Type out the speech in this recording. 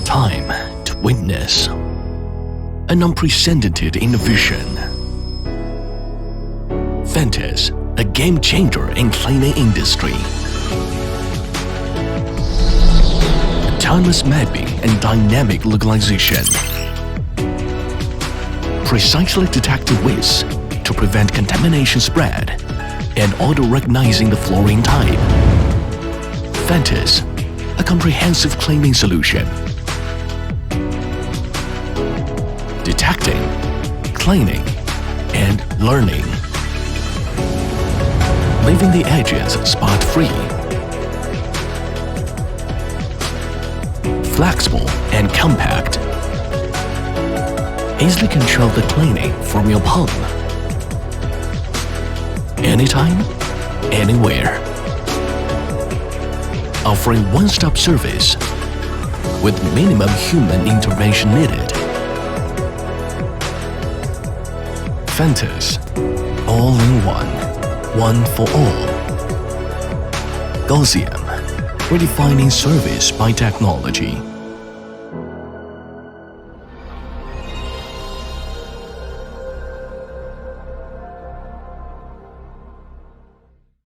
time to witness an unprecedented innovation. Ventus, a game changer in cleaning industry. Timeless mapping and dynamic localization. Precisely detecting waste to prevent contamination spread and auto-recognizing the fluorine type. Ventus, a comprehensive cleaning solution. Detecting, cleaning, and learning. Leaving the edges spot-free. Flexible and compact. Easily control the cleaning from your palm. Anytime, anywhere. Offering one-stop service with minimum human intervention needed. Ventus, all in one for all. Gaussian, redefining service by technology.